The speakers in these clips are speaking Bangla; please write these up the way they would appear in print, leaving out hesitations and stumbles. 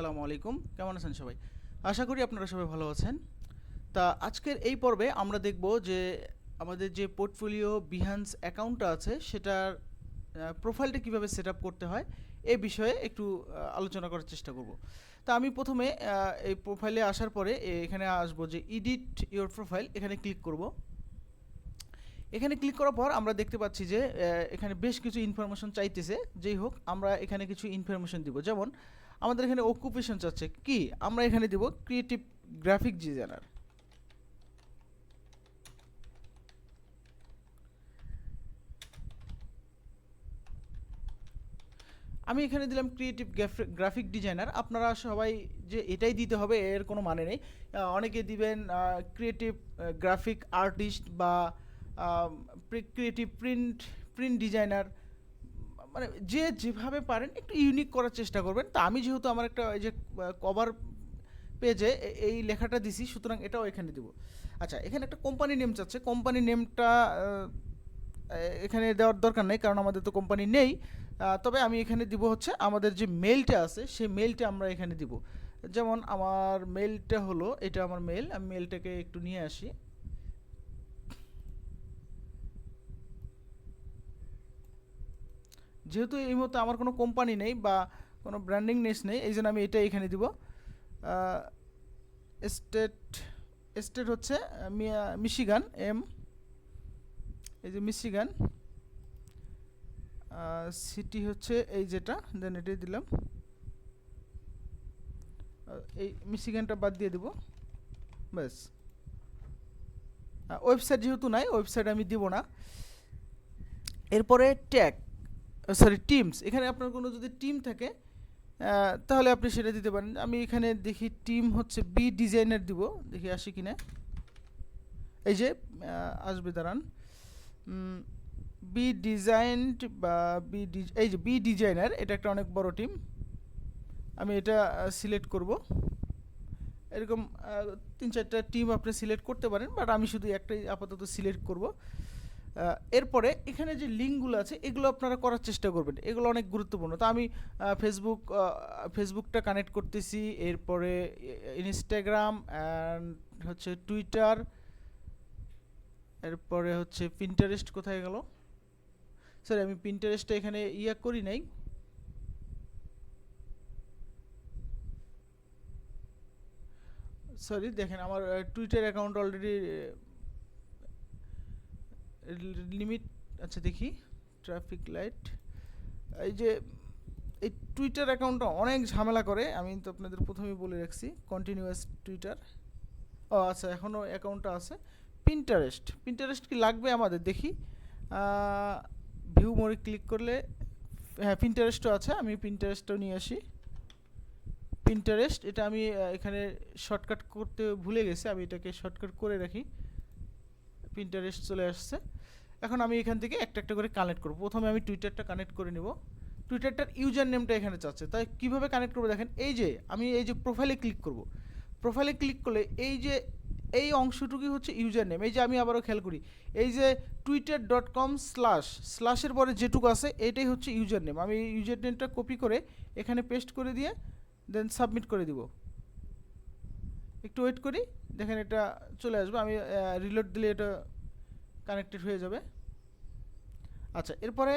আসসালামু আলাইকুম। কেমন আছেন সবাই? আশা করি আপনারা সবাই ভালো আছেন। তা আজকের এই পর্বে আমরা দেখব যে আমাদের যে পোর্টফোলিও বিহান্স অ্যাকাউন্টটা আছে সেটার প্রোফাইলটা কিভাবে সেটআপ করতে হয় এই বিষয়ে একটু আলোচনা করার চেষ্টা করব। তা আমি প্রথমে এই প্রোফাইলে আসার পরে এখানে আসবো যে এডিট ইওর প্রোফাইল, এখানে ক্লিক করব। এখানে ক্লিক করার পর আমরা দেখতে পাচ্ছি যে এখানে বেশ কিছু ইনফরমেশন চাইতেছে। যেই হোক, আমরা এখানে কিছু ইনফরমেশন দিব। যেমন আমাদের এখানে অকুপেশন চাচ্ছে কি, আমরা এখানে দিব ক্রিয়েটিভ গ্রাফিক ডিজাইনার। আমি এখানে দিলাম ক্রিয়েটিভ গ্রাফিক ডিজাইনার। আপনারা সবাই যে এটাই দিতে হবে এর কোনো মানে নেই। অনেকে দিবেন ক্রিয়েটিভ গ্রাফিক আর্টিস্ট বা ক্রিয়েটিভ প্রিন্ট ডিজাইনার, মানে যে যেভাবে পারেন একটু ইউনিক করার চেষ্টা করবেন। তা আমি যেহেতু আমার একটা এই যে কভার পেজে এই লেখাটা দিছি, সুতরাং এটাও এখানে দিব। আচ্ছা, এখানে একটা কোম্পানি নেম চাচ্ছে। কোম্পানি নেমটা এখানে দেওয়ার দরকার নেই, কারণ আমাদের তো কোম্পানি নেই। তবে আমি এখানে দিব হচ্ছে আমাদের যে মেলটা আছে সেই মেলটা আমরা এখানে দিব। যেমন আমার মেলটা হলো, এটা আমার মেল। আমি মেলটাকে একটু নিয়ে আসি। যেহেতু এই মুহূর্তে আমার কোনো কোম্পানি নেই বা কোনো ব্র্যান্ডিং নেস নেই, এই জন্য আমি এটা এখানে দিব। স্টেট স্টেট হচ্ছে মিশিগান, এই যে মিশিগান। সিটি হচ্ছে এই যেটা, দেন এটাই দিলাম। এই মিশিগানটা বাদ দিয়ে দিব, ব্যাস। ওয়েবসাইট যেহেতু নাই, ওয়েবসাইট আমি দিব না। এরপরে ট্যাগ, সরি টিমস। এখানে আপনার কোনো যদি টিম থাকে তাহলে আপনি সেটা দিতে পারেন। আমি এখানে দেখি টিম হচ্ছে বি ডিজাইনার দিব, দেখি আসি কিনা। এই যে আসবে, দাঁড়ান। বি ডিজাইনড বা এই যে বি ডিজাইনার, এটা একটা অনেক বড় টিম। আমি এটা সিলেক্ট করব। এরকম 3-4টা টিম আপনি সিলেক্ট করতে পারেন, বাট আমি শুধু একটাই আপাতত সিলেক্ট করব। এরপরে এখানে যে লিঙ্কগুলো আছে এগুলো আপনারা করার চেষ্টা করবেন, এগুলো অনেক গুরুত্বপূর্ণ। তো আমি ফেসবুকটা কানেক্ট করতেছি, এরপরে ইনস্টাগ্রাম অ্যান্ড হচ্ছে টুইটার, এরপরে হচ্ছে পিন্টারেস্ট। কোথায় গেল? সরি, আমি পিন্টারেস্টটা এখানে করি নাই। সরি, দেখেন আমার টুইটার অ্যাকাউন্ট অলরেডি লিমিট। আচ্ছা দেখি, ট্রাফিক লাইট। এই যে এই টুইটার অ্যাকাউন্টটা অনেক ঝামেলা করে, আমি তো আপনাদের প্রথমেই বলে রাখছি। Continuous Twitter. ও আচ্ছা, এখনও অ্যাকাউন্টটা আছে। পিন্টারেস্ট কি লাগবে আমাদের? দেখি, ভিউ মোড়ে ক্লিক করলে হ্যাঁ পিন্টারেস্টও আছে। আমি পিন্টারেস্টও নিয়ে আসি। পিন্টারেস্ট এটা আমি এখানে শর্টকাট করতে ভুলে গেছি, আমি এটাকে শর্টকাট করে রাখি। পিন্টারেস্ট চলে আসছে। এখন আমি এখান থেকে একটা একটা করে কানেক্ট করব। প্রথমে আমি টুইটারটা কানেক্ট করে নেব। টুইটারটার ইউজার নেমটা এখানে চাচ্ছে, তাই কীভাবে কানেক্ট করবো দেখেন। এই যে আমি এই যে প্রোফাইলে ক্লিক করব। প্রোফাইলে ক্লিক করলে এই যে এই অংশটুকুই হচ্ছে ইউজার নেম। এই যে আমি আবারও খেয়াল করি, এই যে twitter.com//এর পরে যেটুকু আছে এটাই হচ্ছে ইউজার নেম। আমি ইউজার নেমটা কপি করে এখানে পেস্ট করে দিয়ে দেন সাবমিট করে দিব। একটু ওয়েট করি, দেখেন এটা চলে আসবে। আমি রিলোড দিলে এটা কানেক্টেড হয়ে যাবে। আচ্ছা, এরপরে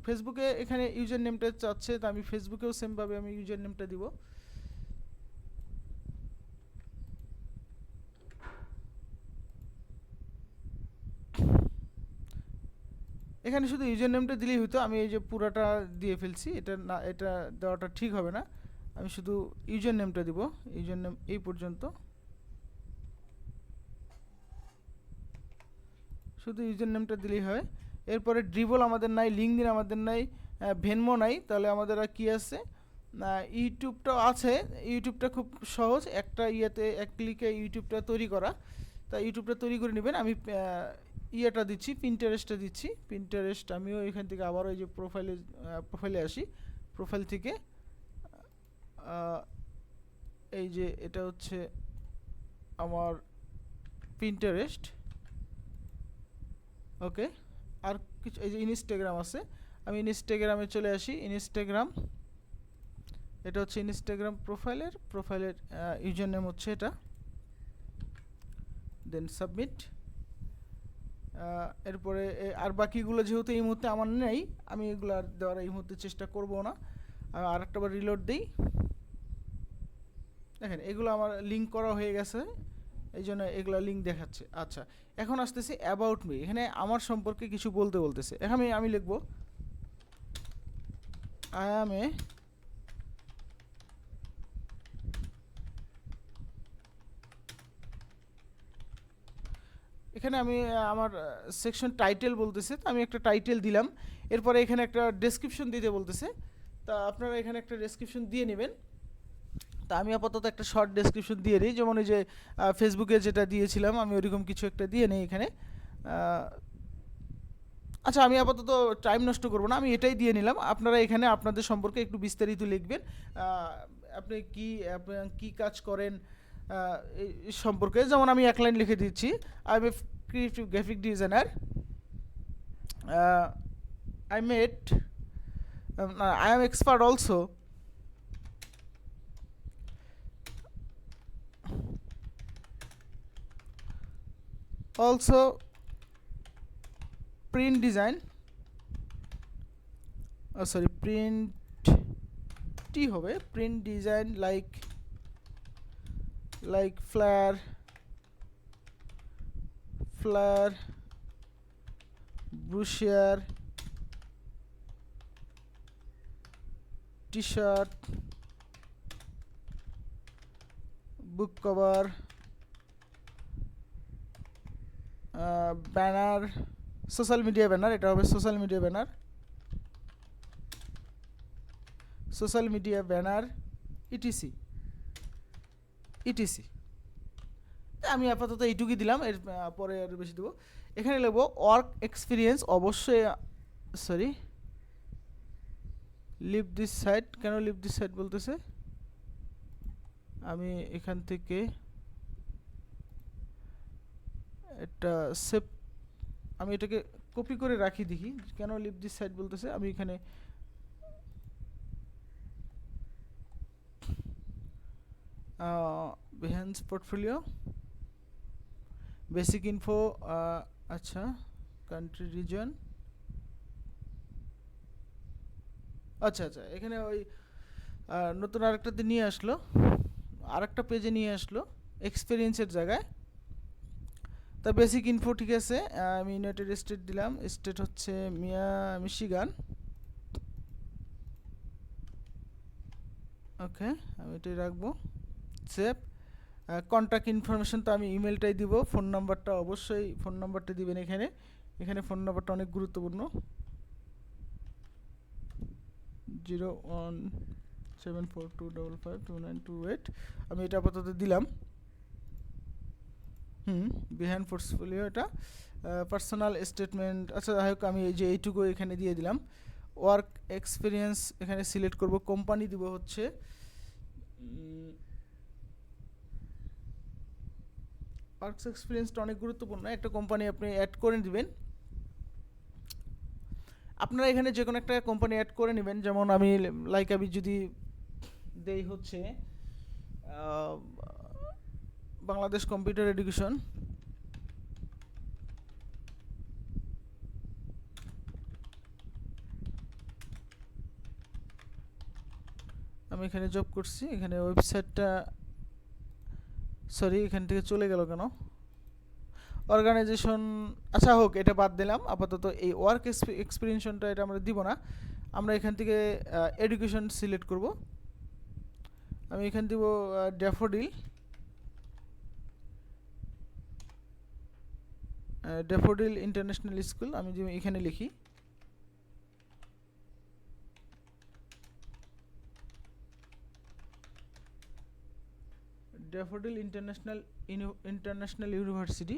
ফেসবুকে এখানে ইউজার নেমটা চাচ্ছে, তো আমি ফেসবুকেও সেমভাবে আমি ইউজার নেমটা দিব। এখানে শুধু ইউজার নেমটা দিলেই হতো, আমি এই যে পুরাটা দিয়ে ফেলছি। এটা না, এটা দেওয়াটা ঠিক হবে না। আমি শুধু ইউজার নেমটা দিব। ইউজার নেম এই পর্যন্ত, শুধু ইউজার নেমটা দিলেই হয়। এরপরে ড্রিবল আমাদের নাই, লিঙ্কডিন আমাদের নাই, ভেনমো নাই। তাহলে আমাদের আর কী আছে? ইউটিউবটাও আছে। ইউটিউবটা খুব সহজ, একটা এক ক্লিকে ইউটিউবটা তৈরি করা। তা ইউটিউবটা তৈরি করে নেবেন। আমি দিচ্ছি, পিন্টারেস্টটা দিচ্ছি। পিন্টারেস্ট আমিও এখান থেকে আবার ওই যে প্রোফাইলে আসি। প্রোফাইল থেকে এই যে এটা হচ্ছে আমার পিন্টারেস্ট। ওকে, আর কিছু এই যে ইনস্টাগ্রাম আছে, আমি ইনস্টাগ্রামে চলে আসি। ইনস্টাগ্রাম, এটা হচ্ছে ইনস্টাগ্রাম প্রোফাইলের ইউজার নেম হচ্ছে এটা, দেন সাবমিট। এরপরে আর বাকিগুলো যেহেতু এই মুহূর্তে আমার নেই, আমি এগুলো আর দেওয়ার এই মুহূর্তে চেষ্টা করব না। আর একটা বার রিলোড দিই, দেখেন এগুলো আমার লিঙ্ক করা হয়ে গেছে, এই জন্য এগুলো লিঙ্ক দেখাচ্ছে। আচ্ছা, এখন আসতেছে অ্যাবাউট মি, এখানে আমার সম্পর্কে কিছু বলতেছে। এখানে আমি লিখব আই অ্যাম এ এখানে আমি আমার সেকশন টাইটেল বলতেছে, তো আমি একটা টাইটেল দিলাম। এরপরে এখানে একটা ডেসক্রিপশন দিতে বলতেছে, তা আপনারা এখানে একটা ডেসক্রিপশন দিয়ে নেবেন। তা আমি আপাতত একটা শর্ট ডেসক্রিপশন দিয়ে দিই, যেমন এই যে ফেসবুকে যেটা দিয়েছিলাম আমি ওইরকম কিছু একটা দিয়ে নিই এখানে। আচ্ছা, আমি আপাতত টাইম নষ্ট করবো না, আমি এটাই দিয়ে নিলাম। আপনারা এখানে আপনাদের সম্পর্কে একটু বিস্তারিত লিখবেন, আপনি কি কাজ করেন এই সম্পর্কে। যেমন আমি এক লাইন লিখে দিচ্ছি, I M A creative graphic designer, I made I am expert also print design, print হবে, print design like flyer, brochure, t-shirt, book cover, banner, social media banner, এটা হবে সোশ্যাল মিডিয়া ব্যানার ইটিসি। আমি আপাতত এইটুকুই দিলাম, এর পরে আর বেশি দেবো। এখানে লিখবো ওয়ার্ক এক্সপিরিয়েন্স, অবশ্যই লিভ দিস সাইট। কেন লিভ দিস সাইট বলতেছে, আমি এখান থেকে এটা সেভ, আমি এটাকে কপি করে রাখি, দেখি কেন লিভ দিস সাইট বলতেছে। আমি এখানে Behance পোর্টফোলিও, বেসিক ইনফো, আচ্ছা কান্ট্রি রিজন, আচ্ছা এখানে ওই নতুন আরেকটাতে নিয়ে আসলো, আরেকটা পেজে নিয়ে আসলো এক্সপিরিয়েন্সের জায়গায়। তা বেসিক ইনফো ঠিক আছে, আমি ইউনাইটেড স্টেট দিলাম, স্টেট হচ্ছে মিশিগান। ওকে, আমি এটাই রাখবো, সেভ। কন্ট্যাক্ট ইনফরমেশন, তো আমি ইমেলটাই দিব, ফোন নাম্বারটা অবশ্যই ফোন নাম্বারটা দিবেন এখানে ফোন নাম্বারটা অনেক গুরুত্বপূর্ণ, 01742552928। আমি এটা আপাতত দিলাম। বিহাইন্ড পোর্টফোলিও, এটা পার্সোনাল স্টেটমেন্ট। আচ্ছা যাই হোক, আমি এই যে এইটুকু এখানে দিয়ে দিলাম। ওয়ার্ক এক্সপিরিয়েন্স এখানে সিলেক্ট করব, কোম্পানি দিব হচ্ছে ওয়ার্ক এক্সপিরিয়েন্সটা অনেক গুরুত্বপূর্ণ, একটা কোম্পানি আপনি অ্যাড করে দিবেন। আপনারা এখানে যে কোনো একটা কোম্পানি অ্যাড করে নেবেন, যেমন আমি যদি দেই হচ্ছে বাংলাদেশ কম্পিউটার এডুকেশন, আমি এখানে জব করছি, এখানে ওয়েবসাইটটা এখান থেকে চলে গেল কেন, অর্গানাইজেশন। আচ্ছা হোক, এটা বাদ দিলাম আপাতত। এই ওয়ার্ক এক্সপিরিয়েন্সটা এটা আমরা দিব না, আমরা এখান থেকে এডুকেশন সিলেক্ট করব। আমি এখানে দিব ড্যাফোডিল ইন্টারন্যাশনাল স্কুল, আমি যে এখানে লিখি ড্যাফোডিল ইন্টারন্যাশনাল ইউনিভার্সিটি।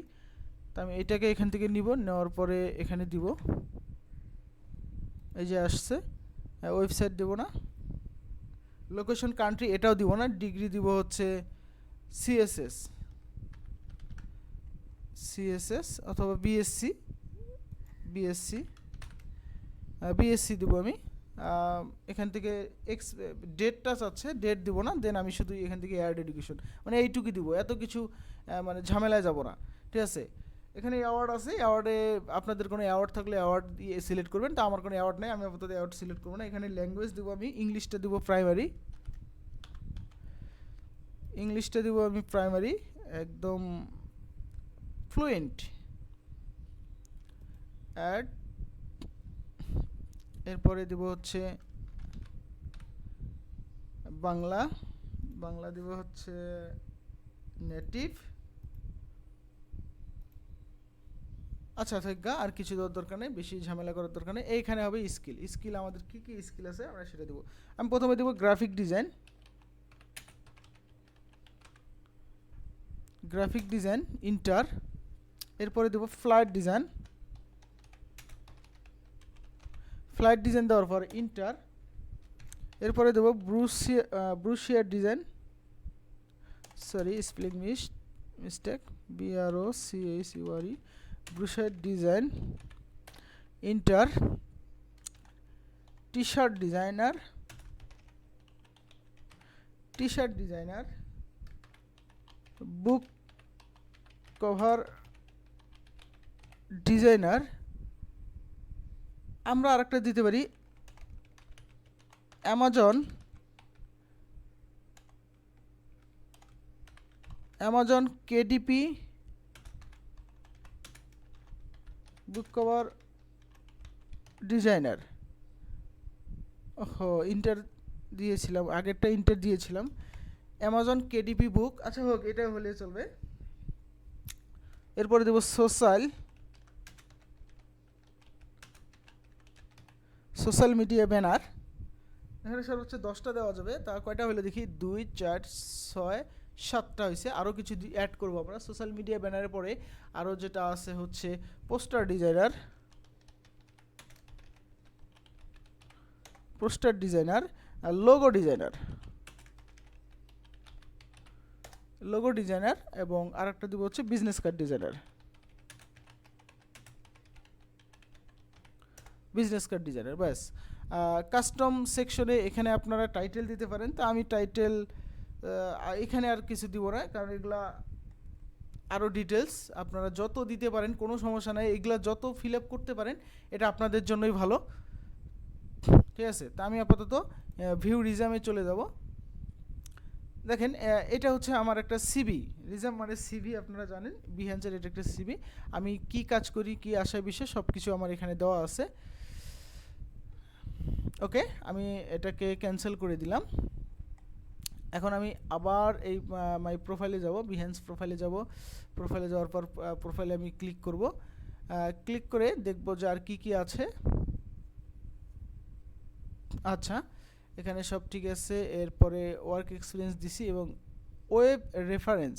তো আমি এটাকে এখান থেকে নিব, নেওয়ার পরে এখানে দিব, এই যে আসছে। ওয়েবসাইট দেব না, লোকেশন কান্ট্রি এটাও দিব না, ডিগ্রি দিব হচ্ছে সিএসএস অথবা বিএসসি দিব আমি। এখান থেকে ডেটটা চাচ্ছে, ডেট দিব না, দেন আমি শুধু এখান থেকে অ্যাড এডুকেশন মানে এইটুকুই দিব, এত কিছু মানে ঝামেলায় যাব না। ঠিক আছে, এখানে অ্যাওয়ার্ড আছে, অ্যাওয়ার্ডে আপনাদের কোনো অ্যাওয়ার্ড থাকলে অ্যাওয়ার্ড দিয়ে সিলেক্ট করবেন, তো আমার কোনো অ্যাওয়ার্ড নেই, আমি আপাতত অ্যাওয়ার্ড সিলেক্ট করবো না। এখানে ল্যাঙ্গুয়েজ দেবো আমি ইংলিশটা দেবো প্রাইমারি, ইংলিশটা দেবো আমি প্রাইমারি একদম ফ্লুয়েন্ট। অ্যাড, এরপরে দেবো হচ্ছে বাংলা, বাংলা দেবো হচ্ছে নেটিভ। আচ্ছা থাকা, আর কিছু দেওয়ার দরকার নেই, বেশি ঝামেলা করার দরকার নেই। এইখানে হবে স্কিল, স্কিল আমাদের কী কী স্কিল আছে আমরা সেটা দেবো। আমি প্রথমে দেবো graphic design, graphic design inter, এরপরে দেবো ফ্লাইট ডিজাইন, ফ্লাইট ডিজাইন দেওয়ার পর ইন্টার, এরপরে দেবো brochure design, sorry spelling mistake, BROCHURE, brochure design inter, T shirt designer, T shirt designer, বুক কভার ডিজাইনার। আমরা আরেকটা দিতে পারি অ্যামাজন KDP বুক কভার ডিজাইনার। ওহো ইন্টার দিয়েছিলাম, আগেরটা ইন্টার দিয়েছিলাম, অ্যামাজন KDP বুক, আচ্ছা হোক এটা হলে চলবে। এরপরে দেবো সোশ্যাল মিডিয়া ব্যানার, এখানে সর্বোচ্চ 10টা দেওয়া যাবে, তা কয়টা হলে দেখি 2 4 6 7টা হয়েছে, আরও কিছু অ্যাড করবো আমরা সোশ্যাল মিডিয়া ব্যানারের পরে। আরও যেটা আছে হচ্ছে পোস্টার ডিজাইনার, আর লোগো ডিজাইনার, এবং আরেকটা দিব হচ্ছে বিজনেস কার্ড ডিজাইনার, ব্যাস। কাস্টম সেকশনে এখানে আপনারা টাইটেল দিতে পারেন, তো আমি টাইটেল এখানে আর কিছু দিব না, কারণ এগুলা আরও ডিটেলস আপনারা যত দিতে পারেন কোনো সমস্যা নাই, এগুলা যত ফিল আপ করতে পারেন এটা আপনাদের জন্যই ভালো। ঠিক আছে, তা আমি আপাতত ভিউ রিজামে চলে যাব। দেখেন এটা হচ্ছে আমার একটা সিভি, রিজাম মানে সিভি, আপনারা জানেন বিহান্সের এটা একটা সিভি, আমি কি কাজ করি, কি আশা বিষয় সব কিছু আমার এখানে দেওয়া আছে। ওকে, আমি এটাকে ক্যান্সেল করে দিলাম। এখন আমি আবার এই মাই প্রোফাইলে যাব, বিহান্স প্রোফাইলে যাব, প্রোফাইলে যাওয়ার পর প্রোফাইলে আমি ক্লিক করব, ক্লিক করে দেখব যে আর কি কি আছে। আচ্ছা এখানে সব ঠিক আছে, এরপরে ওয়ার্ক এক্সপিরিয়েন্স দিছি এবং ওয়েব রেফারেন্স,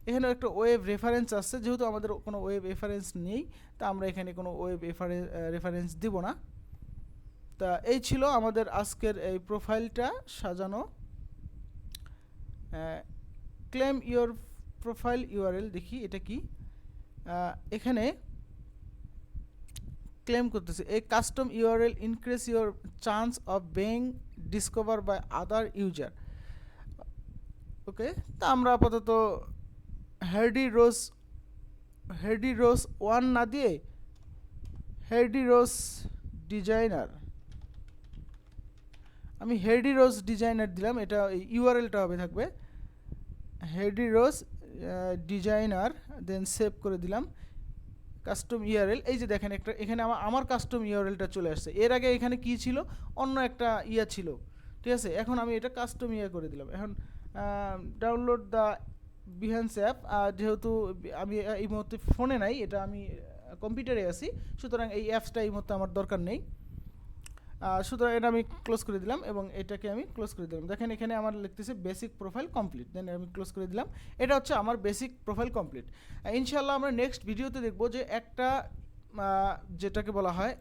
এখানেও একটা ওয়েব রেফারেন্স আছে, যেহেতু আমাদের কোনো ওয়েব রেফারেন্স নেই তা আমরা এখানে কোনো ওয়েব রেফারেন্স দিব না। তা এই ছিল আমাদের আজকের এই প্রোফাইলটা সাজানো। ক্লেম ইওর প্রোফাইল ইউআরএল, দেখি এটা কি, এখানে ক্লেম করতেছে a custom URL increase your chance of being discover by other user. Okay, তা আমরা আপাতত হেডি রোজ 1 না দিয়ে হেডি রোজ ডিজাইনার, আমি হেডি রোজ ডিজাইনার দিলাম, এটা ইউআরএলটা হবে থাকবে হেডি রোজ ডিজাইনার, দেন সেভ করে দিলাম। কাস্টম ইউআরএল, এই যে দেখেন একটা এখানে আমার কাস্টম ইউআরএলটা চলে আসছে, এর আগে এখানে কি ছিল অন্য একটা ইয়া ছিল। ঠিক আছে, এখন আমি এটা কাস্টম ইয়া করে দিলাম। এখন ডাউনলোড দ্য বিহান্স অ্যাপ, যেহেতু আমি এই মুহূর্তে ফোনে নাই, এটা আমি কম্পিউটারে আছি, সুতরাং এই অ্যাপসটা এই মুহূর্তে আমার দরকার নেই, সুতরাং এটা আমি ক্লোজ করে দিলাম এবং এটাকে আমি ক্লোজ করে দিলাম। দেখেন এখানে আমার লিখতেছে বেসিক প্রোফাইল কমপ্লিট, দেন আমি ক্লোজ করে দিলাম। এটা হচ্ছে আমার বেসিক প্রোফাইল কমপ্লিট। ইনশাআল্লাহ আমরা নেক্সট ভিডিওতে দেখব যে একটা যেটাকে বলা হয়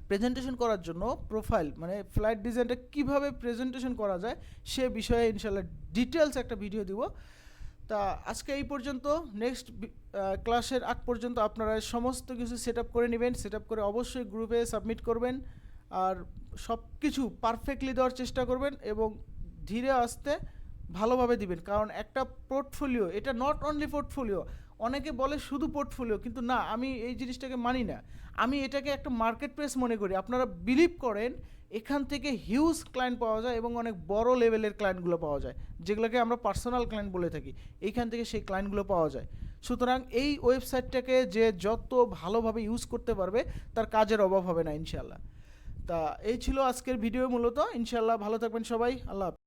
প্রেজেন্টেশন করার জন্য প্রোফাইল মানে ফ্লাইট ডিজাইনটা কীভাবে প্রেজেন্টেশন করা যায় সে বিষয়ে ইনশাআল্লাহ ডিটেলস একটা ভিডিও দিব। তা আজকে এই পর্যন্ত, নেক্সট ক্লাসের আগ পর্যন্ত আপনারা সমস্ত কিছু সেট আপ করে নেবেন, সেট আপ করে অবশ্যই গ্রুপে সাবমিট করবেন। আর সব কিছু পারফেক্টলি দেওয়ার চেষ্টা করবেন এবং ধীরে আস্তে ভালোভাবে দিবেন, কারণ একটা পোর্টফোলিও, এটা নট অনলি পোর্টফোলিও। অনেকে বলে শুধু পোর্টফোলিও, কিন্তু না, আমি এই জিনিসটাকে মানি না। আমি এটাকে একটা মার্কেট প্লেস মনে করি। আপনারা বিলিভ করেন এখান থেকে হিউজ ক্লায়েন্ট পাওয়া যায় এবং অনেক বড় লেভেলের ক্লায়েন্টগুলো পাওয়া যায়, যেগুলোকে আমরা পার্সোনাল ক্লায়েন্ট বলে থাকি। এইখান থেকে সেই ক্লায়েন্টগুলো পাওয়া যায়। সুতরাং এই ওয়েবসাইটটাকে যে যত ভালোভাবে ইউজ করতে পারবে তার কাজের অভাব হবে না ইনশাল্লাহ। তা এই ছিল আজকের ভিডিও মূলত। ইনশাল্লাহ ভালো থাকবেন সবাই। আল্লাহ হাফেজ।